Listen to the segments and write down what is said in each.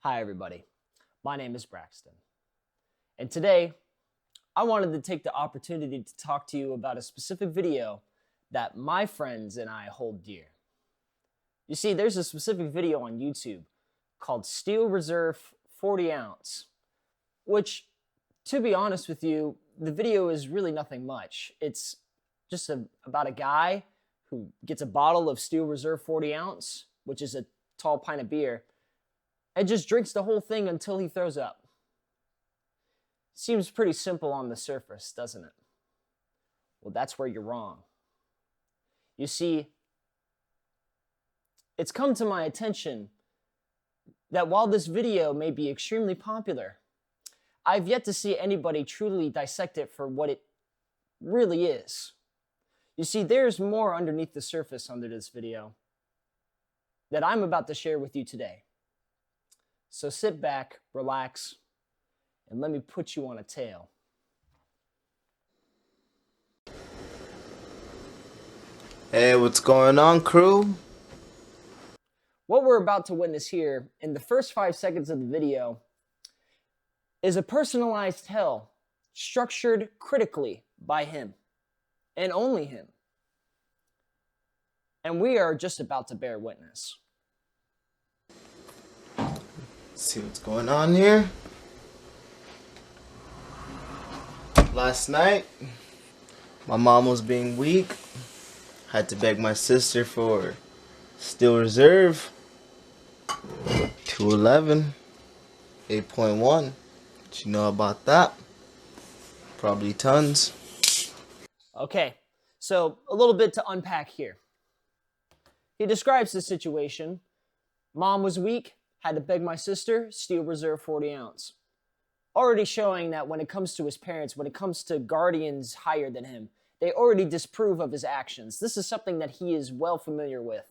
Hi everybody, my name is Braxton, and today I wanted to take the opportunity to talk to you about a specific video that my friends and I hold dear. You see, there's a specific video on YouTube called Steel Reserve 40 Ounce, which, to be honest with you, the video is really nothing much. It's just about a guy who gets a bottle of Steel Reserve 40 Ounce, which is a tall pint of beer, and just drinks the whole thing until he throws up. Seems pretty simple on the surface, doesn't it? Well, that's where you're wrong. You see, it's come to my attention that while this video may be extremely popular, I've yet to see anybody truly dissect it for what it really is. You see, there's more underneath the surface under this video that I'm about to share with you today. So sit back, relax, and let me put you on a tale. Hey, what's going on, crew? What we're about to witness here in the first 5 seconds of the video is a personalized tale structured critically by him and only him. And we are just about to bear witness. See what's going on here. Last night, my mom was being weak. Had to beg my sister for Steel Reserve 211 8.1. What you know about that? Probably tons. Okay, so a little bit to unpack here. He describes the situation. Mom was weak, had to beg my sister, Steel Reserve 40 Ounce. Already showing that when it comes to his parents, when it comes to guardians higher than him, they already disapprove of his actions. This is something that he is well familiar with.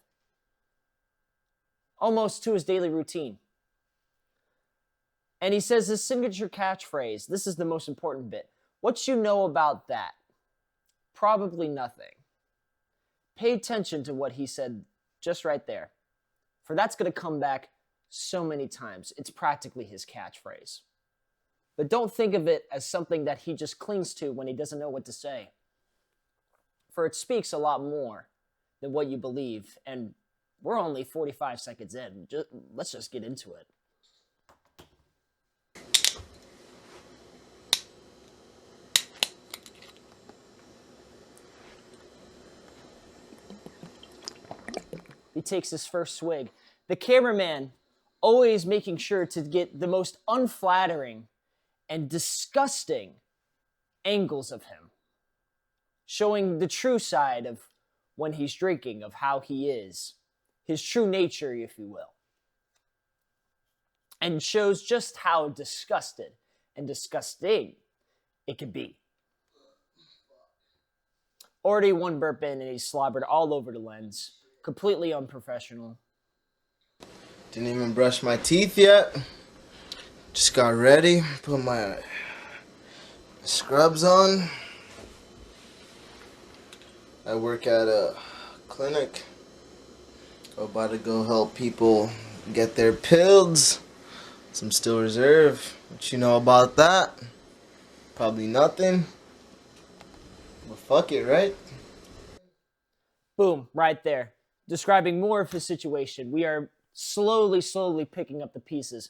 Almost to his daily routine. And he says his signature catchphrase, this is the most important bit. What you know about that? Probably nothing. Pay attention to what he said just right there. For that's going to come back so many times. It's practically his catchphrase. But don't think of it as something that he just clings to when he doesn't know what to say. For it speaks a lot more than what you believe. And we're only 45 seconds in. Let's just get into it. He takes his first swig. The cameraman always making sure to get the most unflattering and disgusting angles of him, showing the true side of when he's drinking, of how he is, his true nature, if you will, and shows just how disgusted and disgusting it can be. Already one burp in and he's slobbered all over the lens, completely unprofessional. Didn't even brush my teeth yet. Just got ready, put my scrubs on. I work at a clinic. About to go help people get their pills. Some Steel Reserve. What you know about that? Probably nothing. But fuck it, right? Boom, right there. Describing more of his situation. We are slowly picking up the pieces.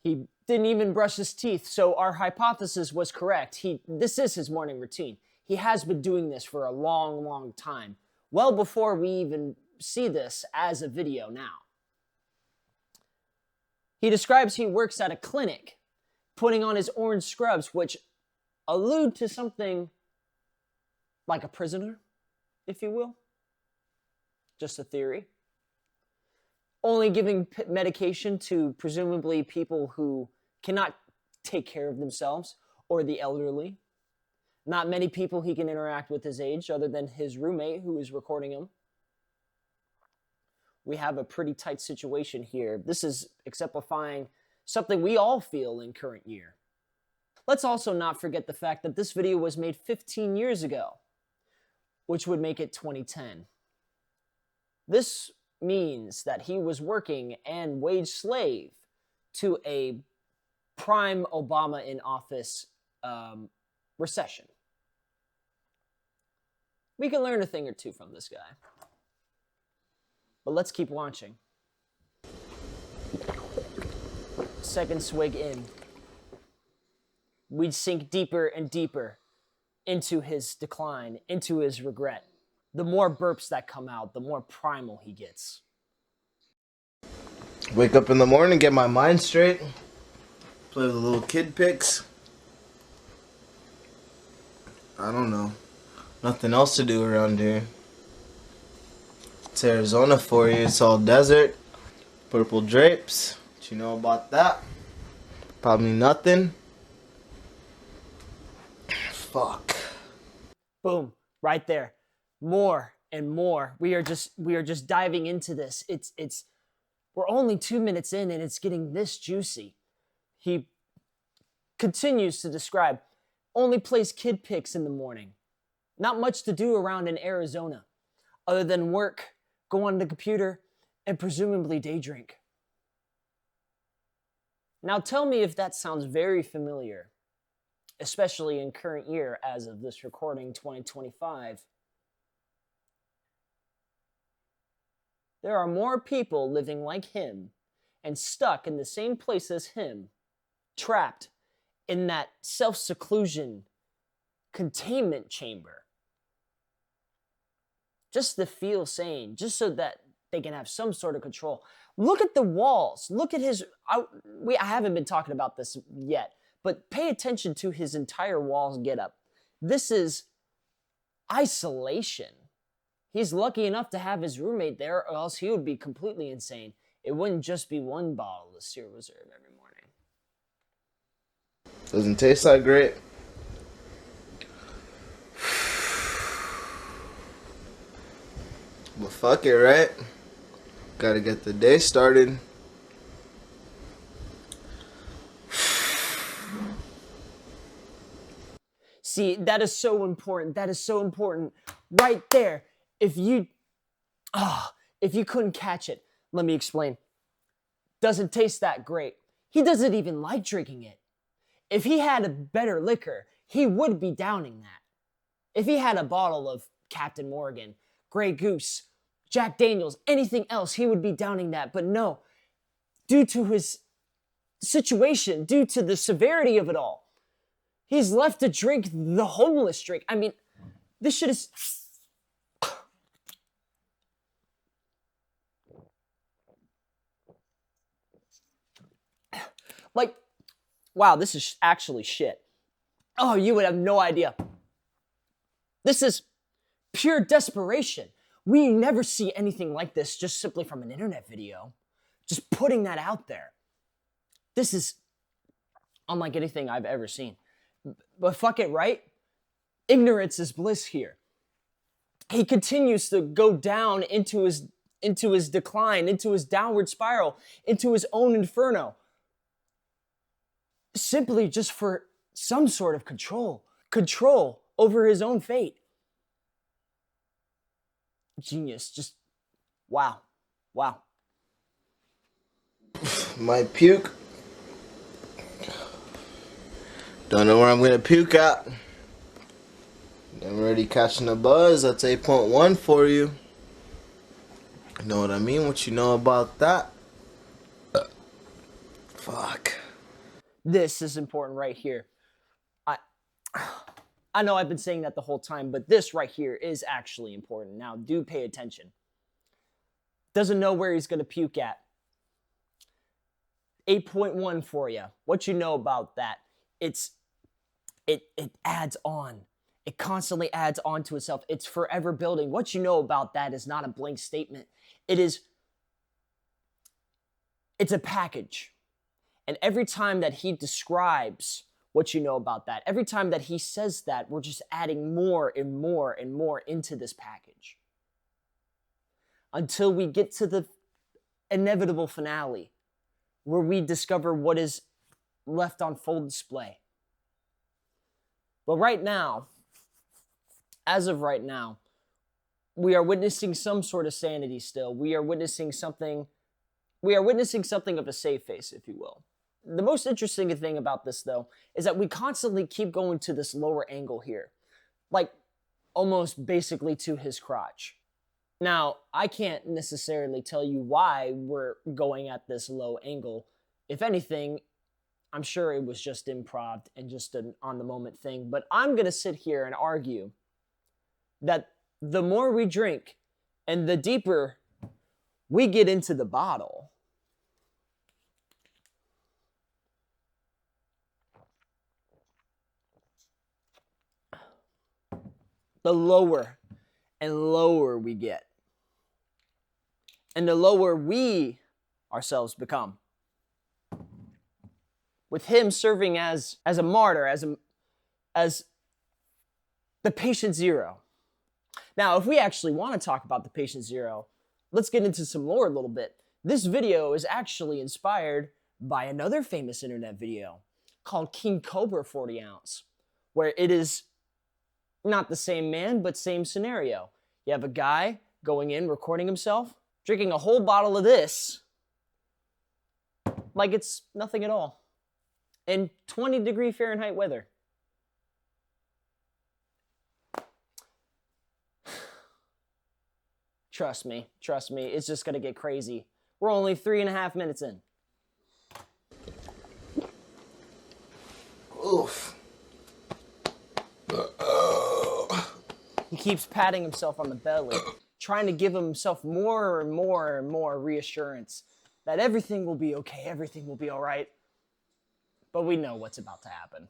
He didn't even brush his teeth, so our hypothesis was correct. This is his morning routine. He has been doing this for a long time, well before we even see this as a video now. He describes he works at a clinic, putting on his orange scrubs, which allude to something like a prisoner, if you will. Just a theory. Only giving medication to presumably people who cannot take care of themselves or the elderly. Not many people he can interact with his age other than his roommate who is recording him. We have a pretty tight situation here. This is exemplifying something we all feel in current year. Let's also not forget the fact that this video was made 15 years ago, which would make it 2010. This means that he was working and wage slave to a prime Obama in office recession. We can learn a thing or two from this guy. But let's keep watching. Second swig in. We'd sink deeper and deeper into his decline, into his regret. The more burps that come out, the more primal he gets. Wake up in the morning, get my mind straight. Play with the little kid pics. I don't know. Nothing else to do around here. It's Arizona for you. It's all desert. Purple drapes. What you know about that? Probably nothing. Fuck. Boom, right there. More and more. We are just diving into this. We're only 2 minutes in and it's getting this juicy. He continues to describe, only plays kid pics in the morning. Not much to do around in Arizona, other than work, go on the computer, and presumably day drink. Now tell me if that sounds very familiar, especially in current year as of this recording, 2025. There are more people living like him and stuck in the same place as him, trapped in that self-seclusion containment chamber. Just to feel sane, just so that they can have some sort of control. Look at the walls. Look at his... I haven't been talking about this yet, but pay attention to his entire walls getup. This is isolation. He's lucky enough to have his roommate there, or else he would be completely insane. It wouldn't just be one bottle of Steel Reserve every morning. Doesn't taste that great. But fuck it, right? Gotta get the day started. See, that is so important. That is so important. Right there. If you couldn't catch it, let me explain. Doesn't taste that great. He doesn't even like drinking it. If he had a better liquor, he would be downing that. If he had a bottle of Captain Morgan, Grey Goose, Jack Daniels, anything else, he would be downing that. But no, due to his situation, due to the severity of it all, he's left to drink the homeless drink. I mean, this shit is... Like, wow, this is actually shit. Oh, you would have no idea. This is pure desperation. We never see anything like this just simply from an internet video. Just putting that out there. This is unlike anything I've ever seen. But fuck it, right? Ignorance is bliss here. He continues to go down into his decline, into his downward spiral, into his own inferno. Simply just for some sort of control over his own fate. Genius, just wow. My puke. Don't know where I'm gonna puke at. I'm already catching a buzz. That's 8.1 for you. Know what I mean? What you know about that? Fuck. This is important right here. I know I've been saying that the whole time, but this right here is actually important. Now, do pay attention. Doesn't know where he's going to puke at. 8.1 for you. What you know about that? It adds on. It constantly adds on to itself. It's forever building. What you know about that is not a blank statement. It's a package. And every time that he describes what you know about that, every time that he says that, we're just adding more and more and more into this package. Until we get to the inevitable finale, where we discover what is left on full display. But right now, as of right now, we are witnessing some sort of sanity still. We are witnessing something of a save face, if you will. The most interesting thing about this, though, is that we constantly keep going to this lower angle here, like almost basically to his crotch. Now, I can't necessarily tell you why we're going at this low angle. If anything, I'm sure it was just improv and just an on-the-moment thing, but I'm going to sit here and argue that the more we drink and the deeper we get into the bottle, the lower and lower we get. And the lower we ourselves become. With him serving as a martyr, as the patient zero. Now, if we actually want to talk about the patient zero, let's get into some lore a little bit. This video is actually inspired by another famous internet video called King Cobra 40 Ounce, where it is not the same man, but same scenario. You have a guy going in, recording himself, drinking a whole bottle of this like it's nothing at all in 20-degree Fahrenheit weather. Trust me, it's just gonna get crazy. We're only 3.5 minutes in. Oof. He keeps patting himself on the belly, trying to give himself more and more and more reassurance that everything will be okay, everything will be all right. But we know what's about to happen.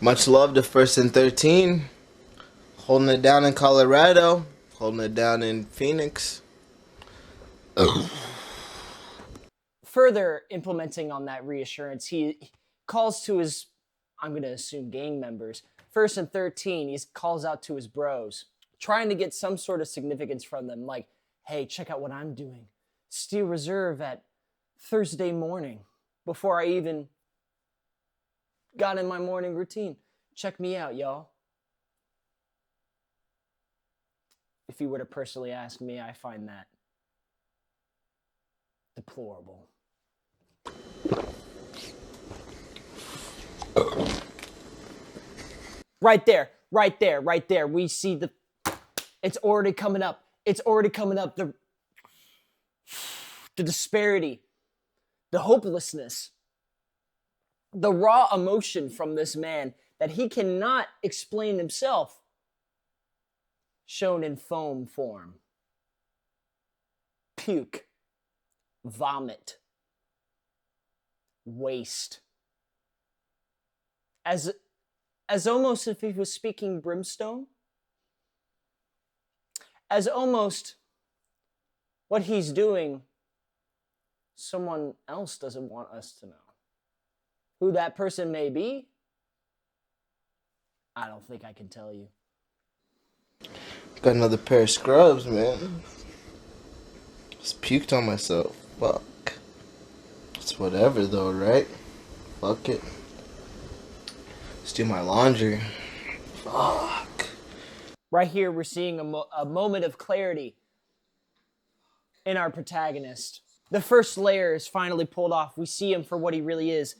Much love to First and 13. Holding it down in Colorado. Holding it down in Phoenix. Further implementing on that reassurance, he calls to his, I'm going to assume, gang members. First and 13, he calls out to his bros, trying to get some sort of significance from them, like, hey, check out what I'm doing. Steel Reserve at Thursday morning, before I even got in my morning routine. Check me out, y'all. If you were to personally ask me, I find that deplorable. Right there. We see it's already coming up. The disparity, the hopelessness, the raw emotion from this man that he cannot explain himself, shown in foam form. Puke, vomit, waste. As almost if he was speaking brimstone. As almost what he's doing, someone else doesn't want us to know. Who that person may be, I don't think I can tell you. Got another pair of scrubs, man. Just puked on myself. Fuck. It's whatever though, right? Fuck it. Let's do my laundry. Fuck. Right here, we're seeing a moment of clarity in our protagonist. The first layer is finally pulled off. We see him for what he really is.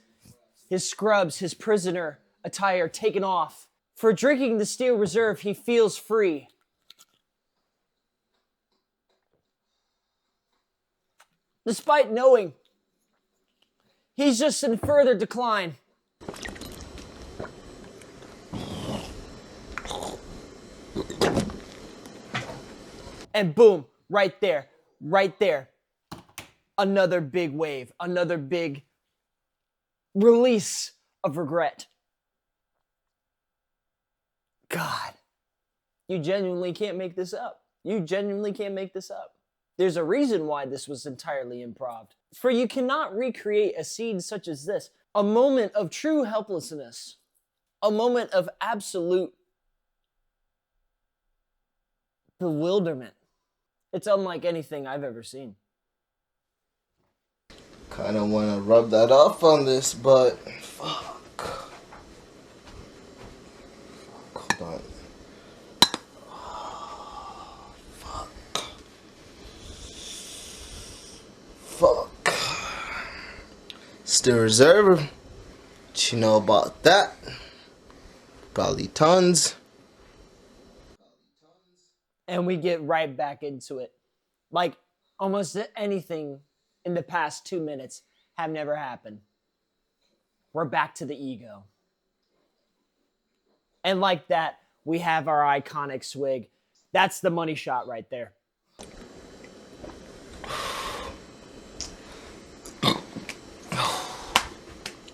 His scrubs, his prisoner attire taken off. For drinking the Steel Reserve, he feels free. Despite knowing he's just in further decline. And boom, right there. Another big wave, another big release of regret. God, you genuinely can't make this up. There's a reason why this was entirely improv. For you cannot recreate a scene such as this. A moment of true helplessness. A moment of absolute bewilderment. It's unlike anything I've ever seen. Kind of want to rub that off on this, but fuck. Hold on. Fuck. Still reserve. What you know about that? Probably tons. And we get right back into it. Like almost anything in the past 2 minutes have never happened. We're back to the ego. And like that, we have our iconic swig. That's the money shot right there.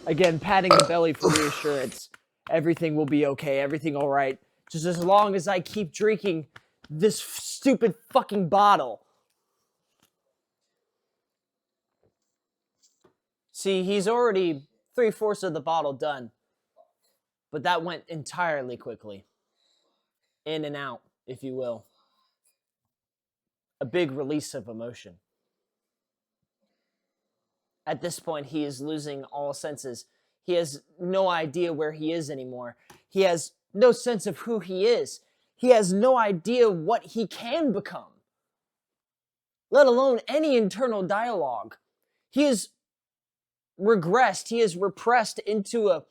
Again, patting the belly for reassurance. Everything will be okay. Everything all right. Just as long as I keep drinking this stupid fucking bottle. See, he's already 3/4 of the bottle done. But that went entirely quickly. In and out, if you will. A big release of emotion. At this point, he is losing all senses. He has no idea where he is anymore. He has no sense of who he is. He has no idea what he can become, let alone any internal dialogue. He is regressed. He is repressed into a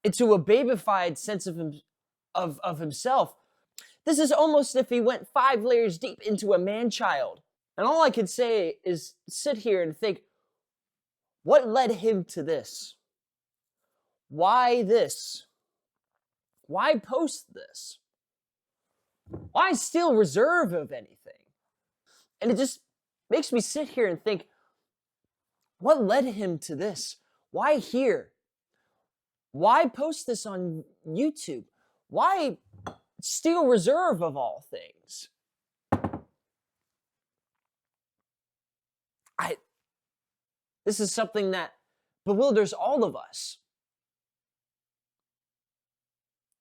babified sense of himself. This is almost if he went 5 layers deep into a man-child. And all I can say is sit here and think, what led him to this? Why this? Why post this? Why still reserve of anything? And it just makes me sit here and think, what led him to this? Why here? Why post this on YouTube? Why steal reserve of all things? This is something that bewilders all of us.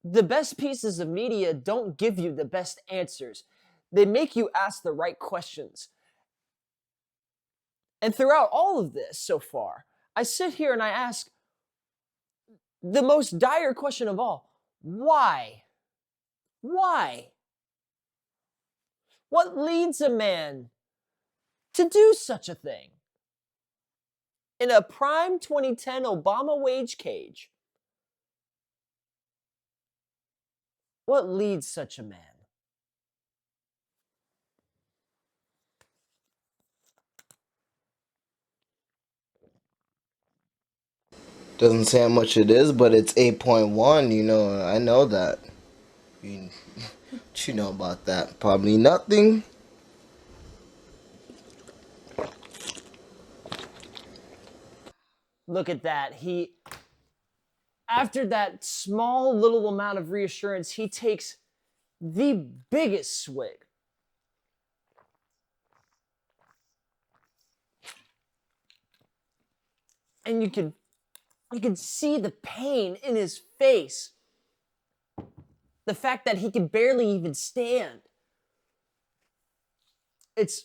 The best pieces of media don't give you the best answers. They make you ask the right questions. And throughout all of this so far, I sit here and I ask the most dire question of all. Why? Why? What leads a man to do such a thing? In a prime 2010 Obama wage cage, what leads such a man? Doesn't say how much it is, but it's 8.1. You know, I know that. What you know about that? Probably nothing. Look at that. After that small little amount of reassurance, he takes the biggest swig. And you can see the pain in his face. The fact that he can barely even stand. It's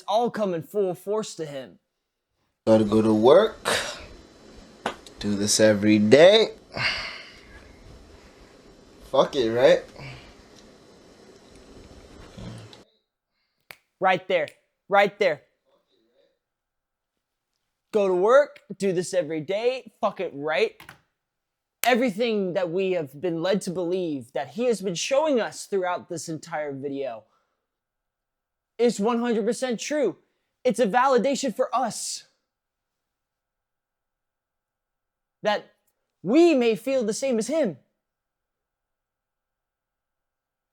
all coming full force to him. Gotta go to work. Do this every day. Fuck it, right? Right there. Right there. Go to work, do this every day, fuck it, right? Everything that we have been led to believe that he has been showing us throughout this entire video is 100% true. It's a validation for us that we may feel the same as him.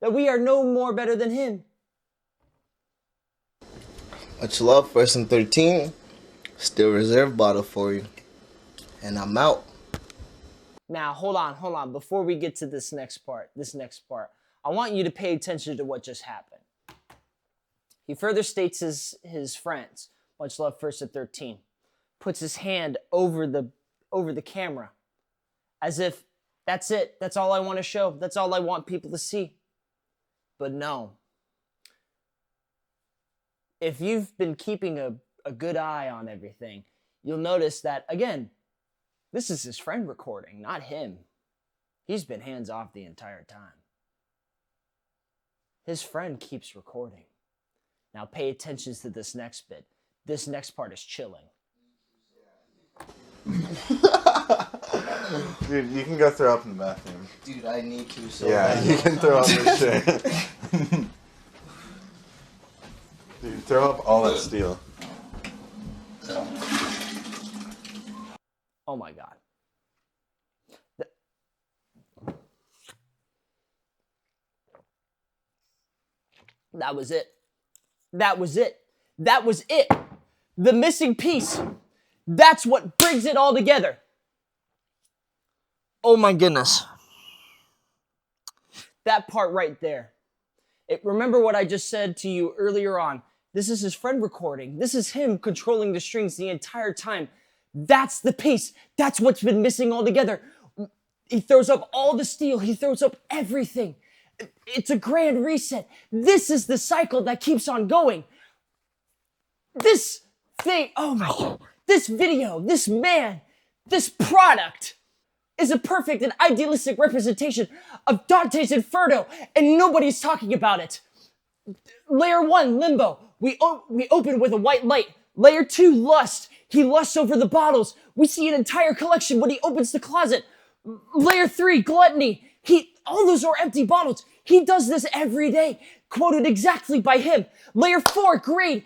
That we are no more better than him. Much love, 1st and 13. Still reserve bottle for you. And I'm out. Now, hold on. Before we get to this next part, I want you to pay attention to what just happened. He further states his friends, much love, 1st and 13, puts his hand over the camera as if that's it. That's all I want to show. That's all I want people to see. But no. If you've been keeping a good eye on everything, you'll notice that, again, this is his friend recording, not him. He's been hands off the entire time. His friend keeps recording. Now pay attention to this next bit. This next part is chilling. Dude, you can go throw up in the bathroom. Dude, I need to so Yeah, bad. you can throw up this shit. Dude, throw up all that steel. Oh my God. That was it. That was it. That was it. The missing piece. That's what brings it all together. Oh my goodness. That part right there. Remember what I just said to you earlier on. This is his friend recording. This is him controlling the strings the entire time. That's the piece. That's what's been missing altogether. He throws up all the steel. He throws up everything. It's a grand reset. This is the cycle that keeps on going. This thing, oh my God. This video, this man, this product is a perfect and idealistic representation of Dante's Inferno, and nobody's talking about it. Layer 1, Limbo. We open with a white light. Layer 2, Lust. He lusts over the bottles. We see an entire collection when he opens the closet. Layer 3, Gluttony. All those are empty bottles. He does this every day. Quoted exactly by him. Layer 4, Greed.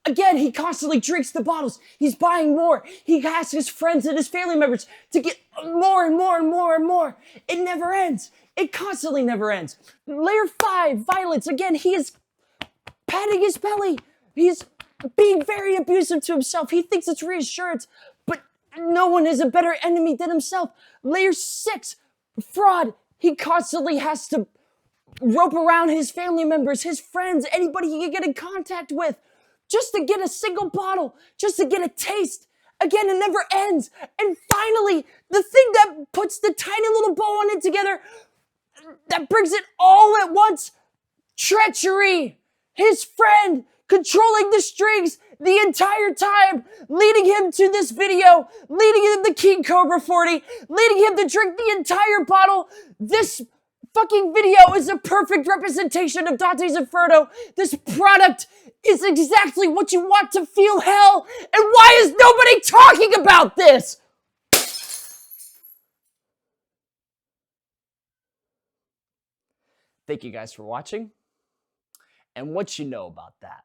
Again, he constantly drinks the bottles. He's buying more. He asks his friends and his family members to get more and more and more and more. It never ends. It constantly never ends. Layer 5, Violence. Again, he is patting his belly. He's being very abusive to himself. He thinks it's reassurance, but no one is a better enemy than himself. Layer 6, Fraud. He constantly has to rope around his family members, his friends, anybody he can get in contact with, just to get a single bottle, just to get a taste. Again, it never ends. And finally, the thing that puts the tiny little bow on it together, that brings it all at once, treachery. His friend controlling the strings the entire time, leading him to this video, leading him to King Cobra 40, leading him to drink the entire bottle. This fucking video is a perfect representation of Dante's Inferno. This product is exactly what you want to feel hell. And why is nobody talking about this? Thank you guys for watching. And what you know about that?